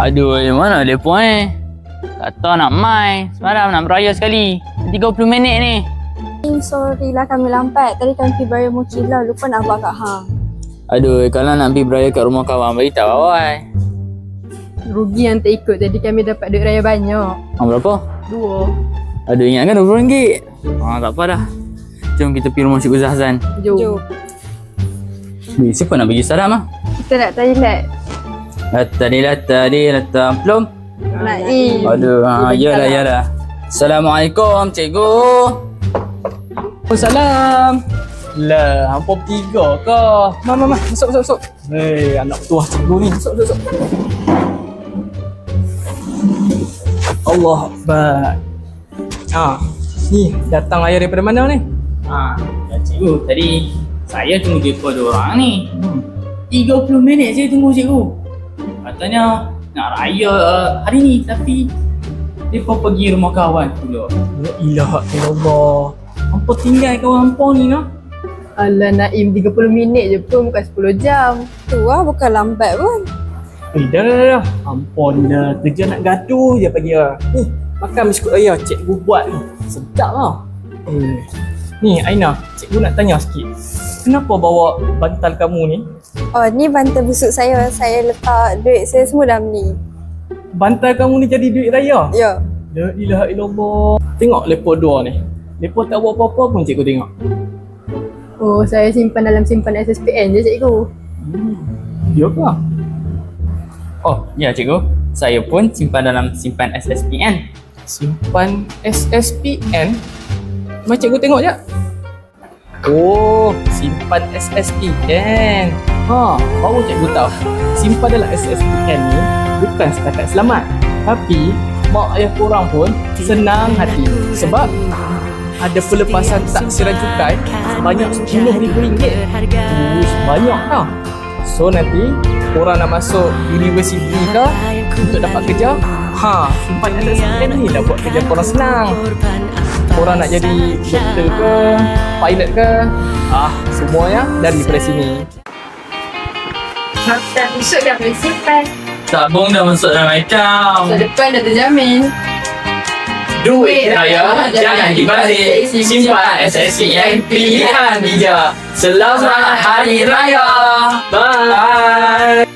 Aduh, mana mereka Kata nak mai. Semalam nak beraya sekali. 30 minit ni. Sorry lah kami lambat. Tadi kami pergi beraya Mukilah. Lupa nak buat kat hang. Aduh, kalau nak pergi beraya kat rumah kawan, beritahu awal. Rugi yang tak ikut. Jadi kami dapat duit raya banyak. Berapa? 2. Aduh, ingat kan RM20? Tak apa dah. Jom kita pergi rumah Cik Uzah Hassan. Jom. Siapa nak pergi salam lah? Kita nak toilet. Latta, belum? Naim. Aduh, yalah. Assalamualaikum, cikgu. Salam. Lah, hampa bertiga ke? Mama, masuk. Hei, anak tua cikgu ni. Masuk. Allah Akbar. Ni datang ayah daripada mana ni? Ya cikgu, tadi saya tunggu mereka dua orang ni. 30 minit saya tunggu cikgu. Katanya nak raya hari ni, tapi mereka pergi rumah kawan pula. La ilaha illallah. Hampa tinggal kawan hampa ni nah. Alah Naim, 30 minit je pun, bukan 10 jam. Tu lah bukan lambat pun. Dah. Hampa ni dah kerja nak gaduh je pagi lah. Ni, makan biskut ayah cikgu buat ni. Sedap lah. Ni Aina, cikgu nak tanya sikit. Kenapa bawa bantal kamu ni? Oh, ni bantal busuk saya. Saya letak duit saya semua dalam ni. Bantal kamu ni jadi duit raya? Ya. La ilaha illallah. Tengok lepo dua ni. Lepo tak buat apa-apa pun cikgu tengok. Oh, saya simpan dalam simpan SSPN je cikgu. Ya ke? Oh, ya cikgu. Saya pun simpan dalam simpan SSPN. Simpan SSPN? Mari cikgu tengok je. Oh, simpan SSPN. Baru cikgu tahu. Simpan dalam SSPN ni bukan setakat selamat. Tapi mak ayah korang pun senang hati. Sebab ada pelepasan taksiran cukai sebanyak RM10,000. Banyak tau. So nanti korang nak masuk universiti ke untuk dapat kerja, simpan SSPN ni dah buat kerja korang senang. Korang nak jadi doktor ke, pilot ke, semuanya daripada sini. Dah besok dah boleh simpan. Tabung dah masuk dalam account. Masa depan dah terjamin. Duit raya jangan dibalik. Simpan SSPN pilihan bijak. Selamat Hari Raya. Bye.